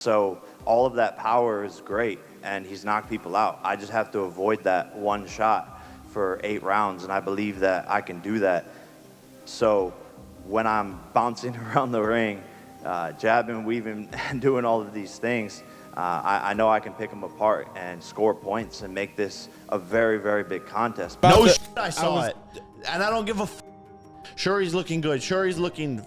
So all of that power is great, and he's knocked people out. I just have to avoid that one shot for 8 rounds, and I believe that I can do that. So when I'm bouncing around the ring, jabbing, weaving, and doing all of these things, I know I can pick him apart and score points and make this a very, very big contest. No shit, I saw it, and I don't give a f. Sure, he's looking good. Sure, he's looking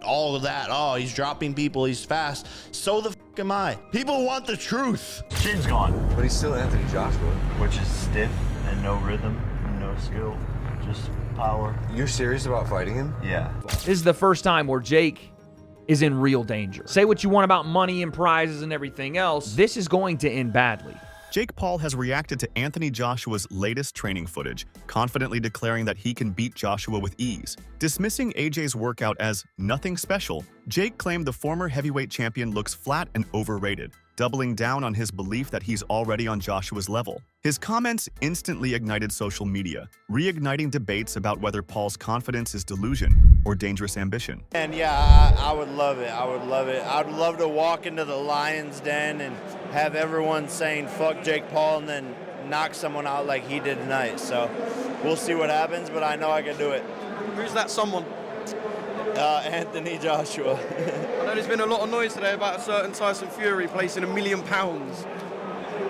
all of that. Oh, he's dropping people. He's fast. So the f am I. People want the truth. Chin's gone. But he's still Anthony Joshua. Which is stiff and no rhythm and no skill. Just power. You're serious about fighting him? Yeah. This is the first time where Jake is in real danger. Say what you want about money and prizes and everything else, this is going to end badly. Jake Paul has reacted to Anthony Joshua's latest training footage, confidently declaring that he can beat Joshua with ease. Dismissing AJ's workout as nothing special, Jake claimed the former heavyweight champion looks flat and overrated, doubling down on his belief that he's already on Joshua's level. His comments instantly ignited social media, reigniting debates about whether Paul's confidence is delusion or dangerous ambition. And yeah, I would love it. I would love it. I would love to walk into the Lion's Den and have everyone saying fuck Jake Paul and then knock someone out like he did tonight. So we'll see what happens, but I know I can do it. Who's that someone? Anthony Joshua. I know there's been a lot of noise today about a certain Tyson Fury placing £1 million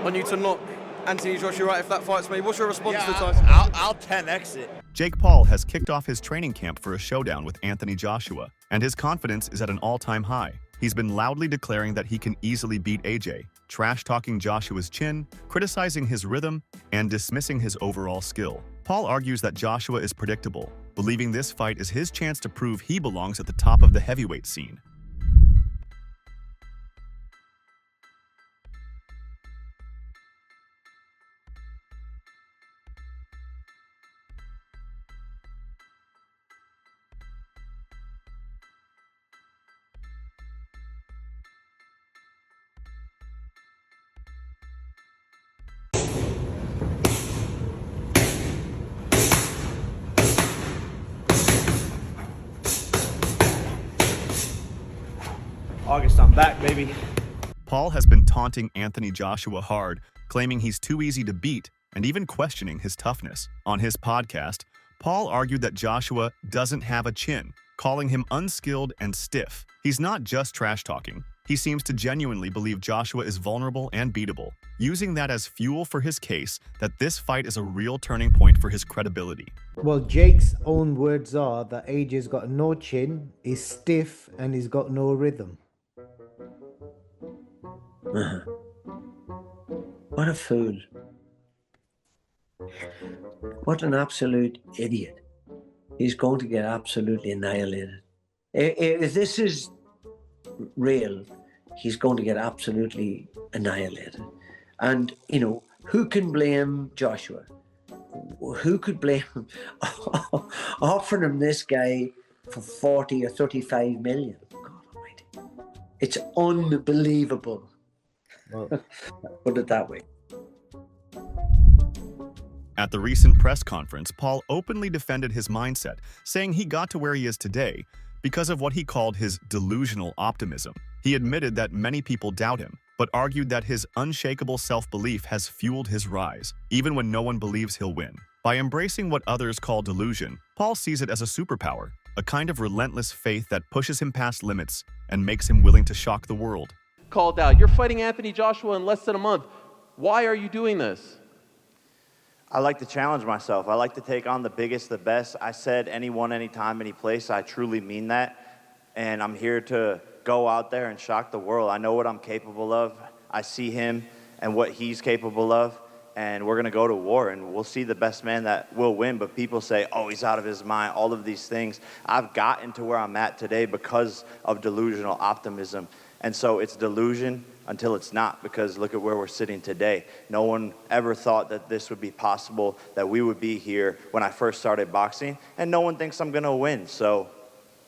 on you to knock Anthony Joshua out if that fight's made. What's your response to Tyson? I'll 10x it. Jake Paul has kicked off his training camp for a showdown with Anthony Joshua, and his confidence is at an all-time high. He's been loudly declaring that he can easily beat AJ, trash-talking Joshua's chin, criticizing his rhythm, and dismissing his overall skill. Paul argues that Joshua is predictable, believing this fight is his chance to prove he belongs at the top of the heavyweight scene. August, I'm back, baby. Paul has been taunting Anthony Joshua hard, claiming he's too easy to beat and even questioning his toughness. On his podcast, Paul argued that Joshua doesn't have a chin, calling him unskilled and stiff. He's not just trash-talking. He seems to genuinely believe Joshua is vulnerable and beatable, using that as fuel for his case that this fight is a real turning point for his credibility. Well, Jake's own words are that AJ's got no chin, he's stiff, and he's got no rhythm. What a fool. What an absolute idiot. He's going to get absolutely annihilated. If this is real, he's going to get absolutely annihilated. And, you know, who can blame Joshua? Who could blame him? Offering him this guy for 40 or 35 million. God almighty. It's unbelievable. Well, put it that way. At the recent press conference, Paul openly defended his mindset, saying he got to where he is today because of what he called his delusional optimism. He admitted that many people doubt him, but argued that his unshakable self-belief has fueled his rise, even when no one believes he'll win. By embracing what others call delusion, Paul sees it as a superpower, a kind of relentless faith that pushes him past limits and makes him willing to shock the world. Called out, you're fighting Anthony Joshua in less than a month. Why are you doing this? I like to challenge myself. I like to take on the biggest, the best. I said anyone, anytime, any place. I truly mean that. And I'm here to go out there and shock the world. I know what I'm capable of. I see him and what he's capable of. And we're going to go to war, and we'll see the best man that will win. But people say, oh, he's out of his mind, all of these things. I've gotten to where I'm at today because of delusional optimism. And so it's delusion until it's not, because look at where we're sitting today. No one ever thought that this would be possible, that we would be here when I first started boxing, and no one thinks I'm going to win. So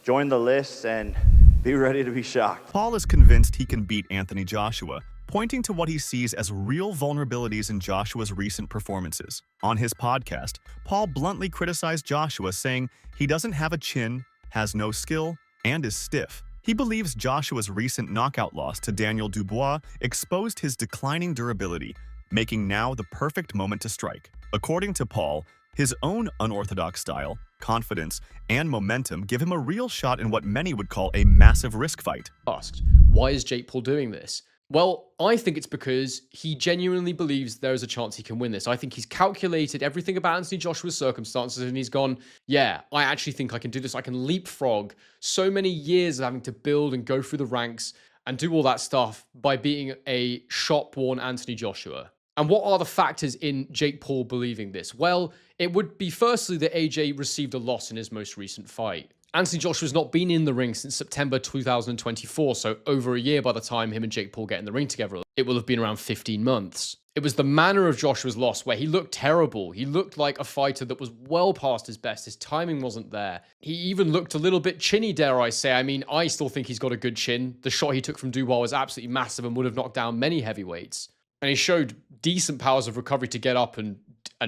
join the list and be ready to be shocked. Paul is convinced he can beat Anthony Joshua, pointing to what he sees as real vulnerabilities in Joshua's recent performances. On his podcast, Paul bluntly criticized Joshua, saying he doesn't have a chin, has no skill, and is stiff. He believes Joshua's recent knockout loss to Daniel Dubois exposed his declining durability, making now the perfect moment to strike. According to Paul, his own unorthodox style, confidence, and momentum give him a real shot in what many would call a massive risk fight. Asked, why is Jake Paul doing this? Well, I think it's because he genuinely believes there is a chance he can win this. I think he's calculated everything about Anthony Joshua's circumstances and he's gone, yeah, I actually think I can do this. I can leapfrog so many years of having to build and go through the ranks and do all that stuff by beating a shot-worn Anthony Joshua. And what are the factors in Jake Paul believing this? Well, it would be firstly that AJ received a loss in his most recent fight. Anthony Joshua's not been in the ring since September 2024, so over a year by the time him and Jake Paul get in the ring together. It will have been around 15 months. It was the manner of Joshua's loss where he looked terrible. He looked like a fighter that was well past his best. His timing wasn't there. He even looked a little bit chinny, dare I say. I mean, I still think he's got a good chin. The shot he took from Dubois was absolutely massive and would have knocked down many heavyweights. And he showed decent powers of recovery to get up and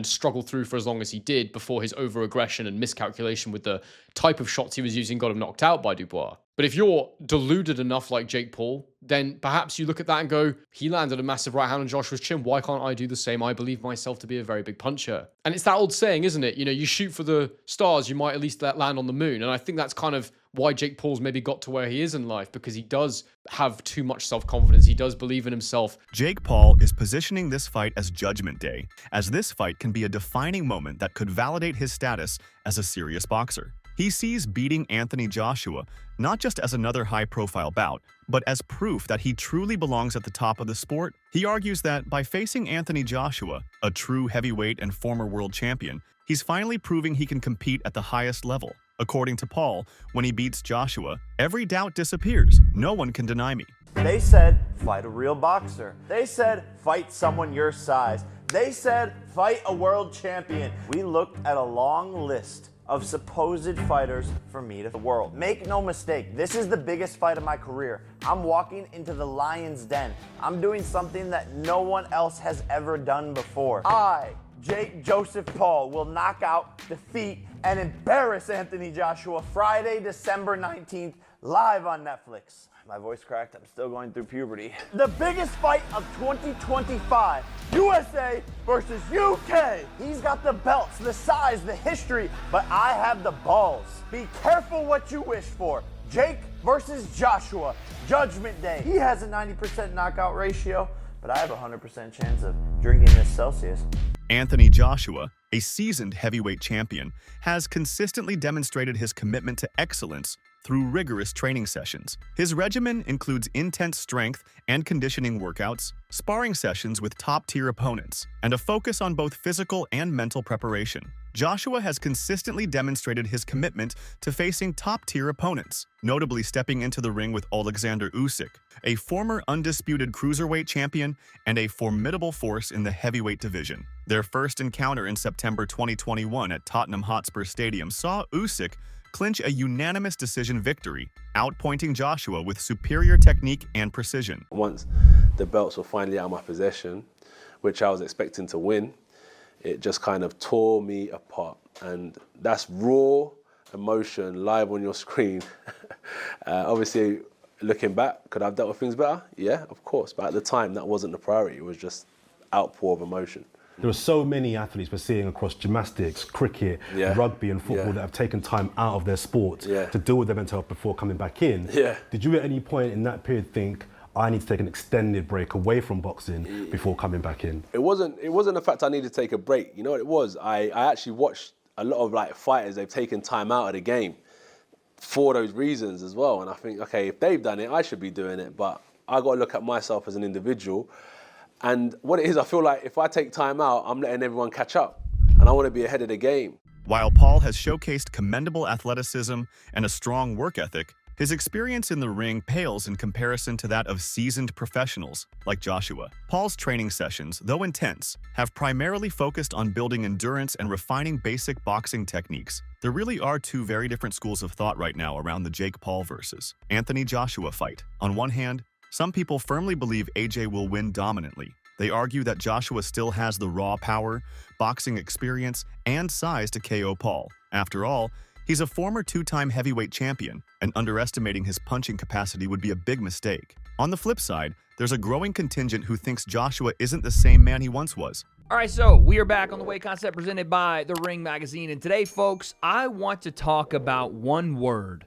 struggle through for as long as he did before his over-aggression and miscalculation with the type of shots he was using got him knocked out by Dubois. But if you're deluded enough like Jake Paul, then perhaps you look at that and go, he landed a massive right hand on Joshua's chin. Why can't I do the same? I believe myself to be a very big puncher. And it's that old saying, isn't it? You know, you shoot for the stars, you might at least land on the moon. And I think that's kind of why Jake Paul's maybe got to where he is in life, because he does have too much self-confidence. He does believe in himself. Jake Paul is positioning this fight as Judgment Day, as this fight can be a defining moment that could validate his status as a serious boxer. He sees beating Anthony Joshua not just as another high-profile bout, but as proof that he truly belongs at the top of the sport. He argues that by facing Anthony Joshua, a true heavyweight and former world champion, he's finally proving he can compete at the highest level. According to Paul, when he beats Joshua, every doubt disappears. No one can deny me. They said, fight a real boxer. They said, fight someone your size. They said, fight a world champion. We looked at a long list of supposed fighters for me to the world. Make no mistake, this is the biggest fight of my career. I'm walking into the lion's den. I'm doing something that no one else has ever done before. I, Jake Joseph Paul, will knock out, defeat, and embarrass Anthony Joshua Friday, December 19th, live on Netflix. My voice cracked, I'm still going through puberty. The biggest fight of 2025, USA versus UK. He's got the belts, the size, the history, but I have the balls. Be careful what you wish for. Jake versus Joshua, Judgment Day. He has a 90% knockout ratio, but I have a 100% chance of drinking this Celsius. Anthony Joshua, a seasoned heavyweight champion, has consistently demonstrated his commitment to excellence through rigorous training sessions. His regimen includes intense strength and conditioning workouts, sparring sessions with top-tier opponents, and a focus on both physical and mental preparation. Joshua has consistently demonstrated his commitment to facing top-tier opponents, notably stepping into the ring with Alexander Usyk, a former undisputed cruiserweight champion and a formidable force in the heavyweight division. Their first encounter in September 2021 at Tottenham Hotspur Stadium saw Usyk clinch a unanimous decision victory, outpointing Joshua with superior technique and precision. Once the belts were finally out of my possession, which I was expecting to win, it just kind of tore me apart. And that's raw emotion live on your screen. Obviously, looking back, could I have dealt with things better? Yeah, of course. But at the time, that wasn't the priority. It was just outpour of emotion. There are so many athletes we're seeing across gymnastics, cricket, rugby and football that have taken time out of their sport to deal with their mental health before coming back in. Did you at any point in that period think, I need to take an extended break away from boxing before coming back in? It wasn't the fact I needed to take a break. You know what it was? I actually watched a lot of fighters, they've taken time out of the game for those reasons as well. And I think, okay, if they've done it, I should be doing it. But I got to look at myself as an individual. And what it is, I feel like if I take time out, I'm letting everyone catch up. And I want to be ahead of the game. While Paul has showcased commendable athleticism and a strong work ethic, his experience in the ring pales in comparison to that of seasoned professionals like Joshua. Paul's training sessions, though intense, have primarily focused on building endurance and refining basic boxing techniques. There really are two very different schools of thought right now around the Jake Paul versus Anthony Joshua fight. On one hand, some people firmly believe AJ will win dominantly. They argue that Joshua still has the raw power, boxing experience, and size to KO Paul. After all, He's a former two-time heavyweight champion, and underestimating his punching capacity would be a big mistake. On the flip side, there's a growing contingent who thinks Joshua isn't the same man he once was. All right, so we are back on The Weight Concept presented by The Ring Magazine. And today, folks, I want to talk about one word: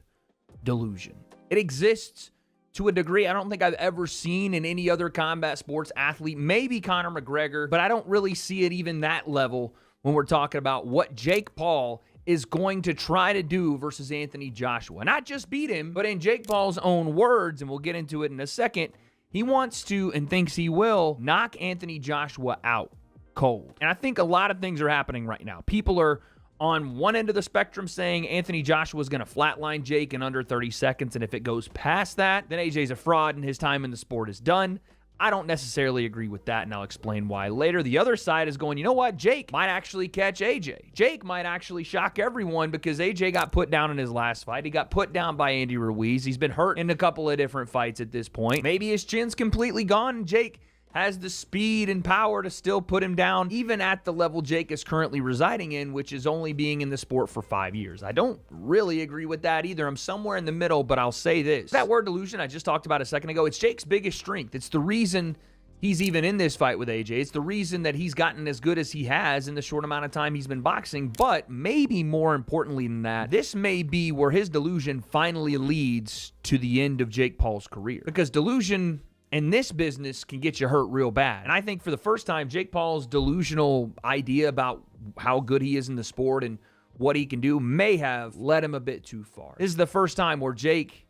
delusion. It exists to a degree I don't think I've ever seen in any other combat sports athlete, maybe Conor McGregor, but I don't really see it even that level when we're talking about what Jake Paul is going to try to do versus Anthony Joshua. Not just beat him, but in Jake Paul's own words, and we'll get into it in a second, he wants to and thinks he will knock Anthony Joshua out cold. And I think a lot of things are happening right now. People are on one end of the spectrum saying Anthony Joshua is going to flatline Jake in under 30 seconds, and if it goes past that, then AJ's a fraud and his time in the sport is done. I don't necessarily agree with that, and I'll explain why later. The other side is going, you know what? Jake might actually catch AJ. Jake might actually shock everyone because AJ got put down in his last fight. He got put down by Andy Ruiz. He's been hurt in a couple of different fights at this point. Maybe his chin's completely gone, and Jake has the speed and power to still put him down, even at the level Jake is currently residing in, which is only being in the sport for 5 years. I don't really agree with that either. I'm somewhere in the middle, but I'll say this. That word delusion I just talked about a second ago, it's Jake's biggest strength. It's the reason he's even in this fight with AJ. It's the reason that he's gotten as good as he has in the short amount of time he's been boxing. But maybe more importantly than that, this may be where his delusion finally leads to the end of Jake Paul's career. Because delusion in this business can get you hurt real bad. And I think for the first time, Jake Paul's delusional idea about how good he is in the sport and what he can do may have led him a bit too far. This is the first time where Jake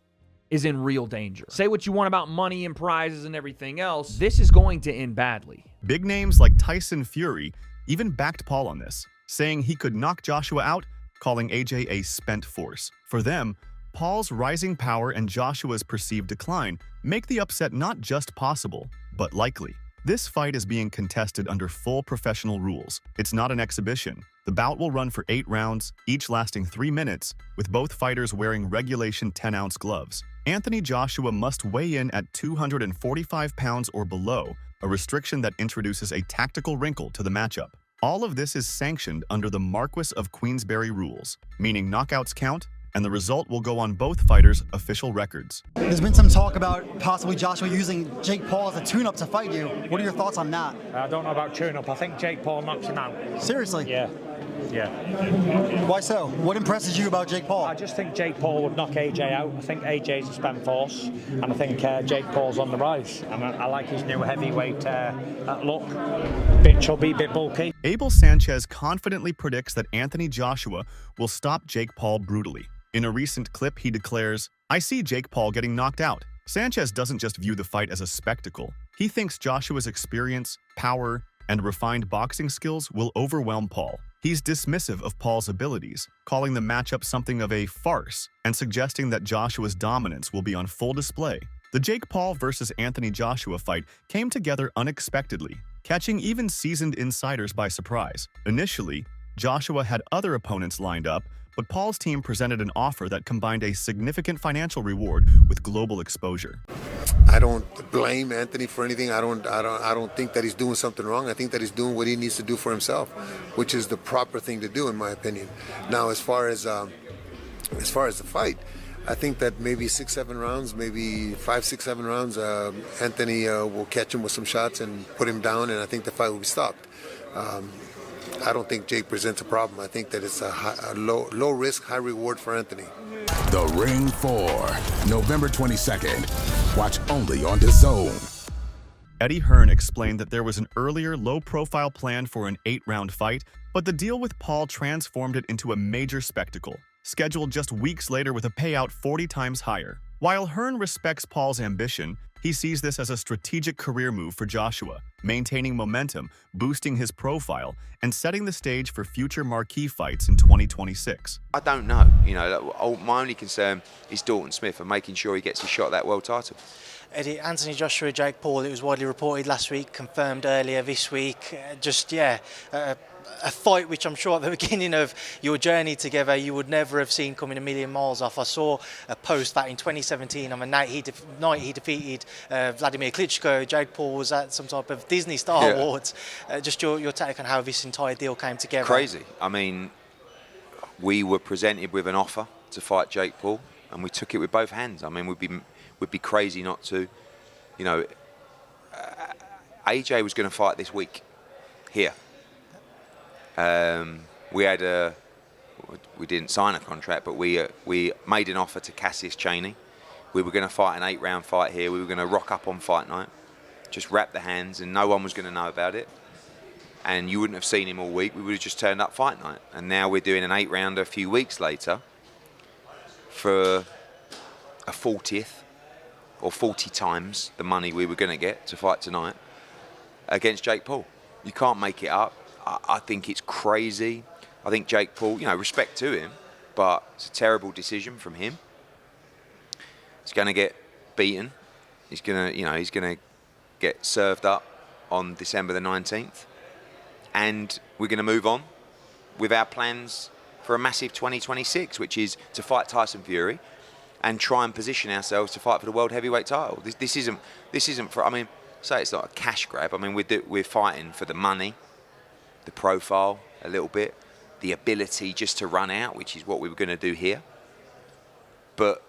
is in real danger. Say what you want about money and prizes and everything else, this is going to end badly. Big names like Tyson Fury even backed Paul on this, saying he could knock Joshua out, calling AJ a spent force. For them, Paul's rising power and Joshua's perceived decline make the upset not just possible, but likely. This fight is being contested under full professional rules. It's not an exhibition. The bout will run for 8 rounds, each lasting 3 minutes, with both fighters wearing regulation 10-ounce gloves. Anthony Joshua must weigh in at 245 pounds or below, a restriction that introduces a tactical wrinkle to the matchup. All of this is sanctioned under the Marquis of Queensberry rules, meaning knockouts count, and the result will go on both fighters' official records. There's been some talk about possibly Joshua using Jake Paul as a tune-up to fight you. What are your thoughts on that? I don't know about tune-up. I think Jake Paul knocks him out. Seriously? Yeah. Why so? What impresses you about Jake Paul? I just think Jake Paul would knock AJ out. I think AJ's a spent force, and I think Jake Paul's on the rise. And I like his new heavyweight look. Bit chubby, bit bulky. Abel Sanchez confidently predicts that Anthony Joshua will stop Jake Paul brutally. In a recent clip, he declares, "I see Jake Paul getting knocked out." Sanchez doesn't just view the fight as a spectacle. He thinks Joshua's experience, power, and refined boxing skills will overwhelm Paul. He's dismissive of Paul's abilities, calling the matchup something of a farce and suggesting that Joshua's dominance will be on full display. The Jake Paul versus Anthony Joshua fight came together unexpectedly, catching even seasoned insiders by surprise. Initially, Joshua had other opponents lined up, but Paul's team presented an offer that combined a significant financial reward with global exposure. I don't blame Anthony for anything. I don't think that he's doing something wrong. I think that he's doing what he needs to do for himself, which is the proper thing to do, in my opinion. Now, as far as the fight, I think that maybe 6-7 rounds, maybe 5-6-7 rounds, Anthony will catch him with some shots and put him down, and I think the fight will be stopped. I don't think Jake presents a problem. I think that it's a low risk, high reward for Anthony. The Ring 4, November 22nd. Watch only on DAZN. Eddie Hearn explained that there was an earlier low-profile plan for an 8-round fight, but the deal with Paul transformed it into a major spectacle, scheduled just weeks later with a payout 40 times higher. While Hearn respects Paul's ambition, he sees this as a strategic career move for Joshua, maintaining momentum, boosting his profile, and setting the stage for future marquee fights in 2026. I don't know. My only concern is Dalton Smith and making sure he gets a shot at that world title. Eddie, Anthony Joshua, Jake Paul, it was widely reported last week, confirmed earlier this week. A fight which I'm sure at the beginning of your journey together you would never have seen coming a million miles off. I saw a post that in 2017 on the night he defeated Vladimir Klitschko, Jake Paul was at some type of Disney Star Awards. Just your take on how this entire deal came together. Crazy. I mean, we were presented with an offer to fight Jake Paul, and we took it with both hands. I mean, we'd be crazy not to. You know, AJ was going to fight this week here. We didn't sign a contract, but we made an offer to Cassius Chaney. We were going to fight an 8-round fight here. We were going to rock up on fight night, just wrap the hands, and no one was going to know about it. And you wouldn't have seen him all week. We would have just turned up fight night. And now we're doing an 8-rounder a few weeks later for a 40th or 40 times the money we were going to get to fight tonight against Jake Paul. You can't make it up. I think it's crazy. I think Jake Paul, you know, respect to him, but it's a terrible decision from him. He's going to get beaten. He's going to get served up on December the 19th. And we're going to move on with our plans for a massive 2026, which is to fight Tyson Fury and try and position ourselves to fight for the world heavyweight title. This isn't for, I mean, say it's not a cash grab. I mean, we're fighting for the money, the profile a little bit, the ability just to run out, which is what we were going to do here. But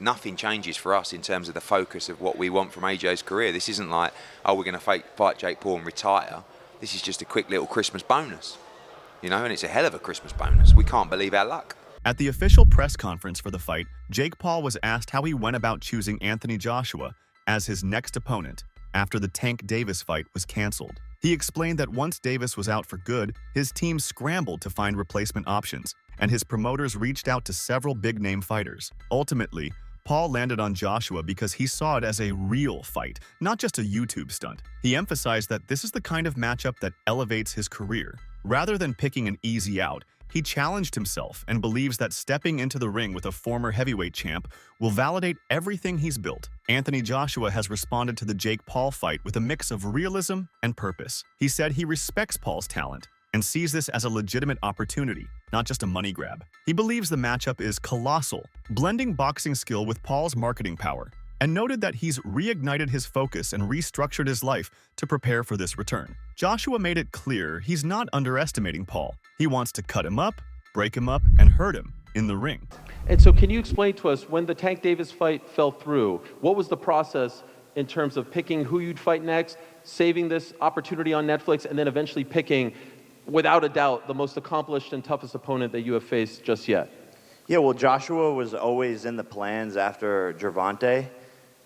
nothing changes for us in terms of the focus of what we want from AJ's career. This isn't like, oh, we're going to fight Jake Paul and retire. This is just a quick little Christmas bonus, you know, and it's a hell of a Christmas bonus. We can't believe our luck. At the official press conference for the fight, Jake Paul was asked how he went about choosing Anthony Joshua as his next opponent after the Tank Davis fight was canceled. He explained that once Davis was out for good, his team scrambled to find replacement options, and his promoters reached out to several big-name fighters. Ultimately, Paul landed on Joshua because he saw it as a real fight, not just a YouTube stunt. He emphasized that this is the kind of matchup that elevates his career. Rather than picking an easy out, he challenged himself and believes that stepping into the ring with a former heavyweight champ will validate everything he's built. Anthony Joshua has responded to the Jake Paul fight with a mix of realism and purpose. He said he respects Paul's talent and sees this as a legitimate opportunity, not just a money grab. He believes the matchup is colossal, blending boxing skill with Paul's marketing power, and noted that he's reignited his focus and restructured his life to prepare for this return. Joshua made it clear he's not underestimating Paul. He wants to cut him up, break him up, and hurt him in the ring. And so can you explain to us, when the Tank Davis fight fell through, what was the process in terms of picking who you'd fight next, saving this opportunity on Netflix, and then eventually picking, without a doubt, the most accomplished and toughest opponent that you have faced just yet? Yeah, well, Joshua was always in the plans after Gervonta,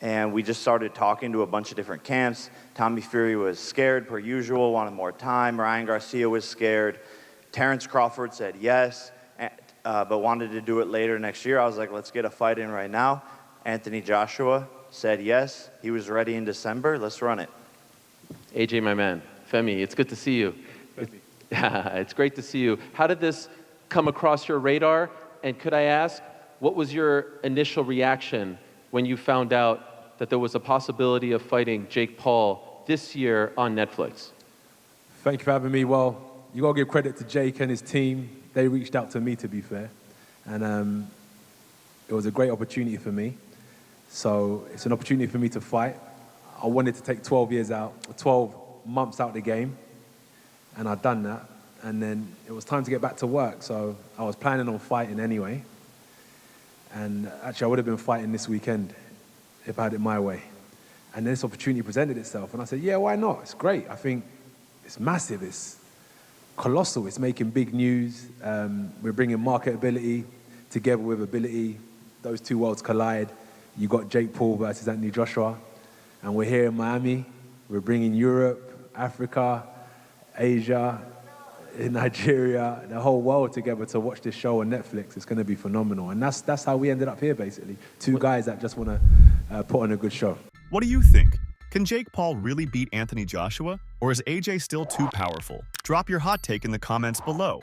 and we just started talking to a bunch of different camps. Tommy Fury was scared per usual, wanted more time. Ryan Garcia was scared. Terrence Crawford said yes, but wanted to do it later next year. I was like, let's get a fight in right now. Anthony Joshua said yes. He was ready in December. Let's run it. AJ, my man. Femi, it's good to see you. It's great to see you. How did this come across your radar? And could I ask, what was your initial reaction when you found out that there was a possibility of fighting Jake Paul this year on Netflix? Thank you for having me. Well, you got to give credit to Jake and his team. They reached out to me, to be fair. And it was a great opportunity for me. So it's an opportunity for me to fight. I wanted to take 12 months out of the game. And I'd done that. And then it was time to get back to work. So I was planning on fighting anyway. And actually, I would have been fighting this weekend if I had it my way. And this opportunity presented itself. And I said, yeah, why not? It's great. I think it's massive. It's colossal. It's making big news. We're bringing marketability together with ability. Those two worlds collide. You got Jake Paul versus Anthony Joshua. And we're here in Miami. We're bringing Europe, Africa, Asia, Nigeria, the whole world together to watch this show on Netflix. It's going to be phenomenal. And that's how we ended up here, basically. Two guys that just want to put on a good show. What do you think? Can Jake Paul really beat Anthony Joshua? Or is AJ still too powerful? Drop your hot take in the comments below.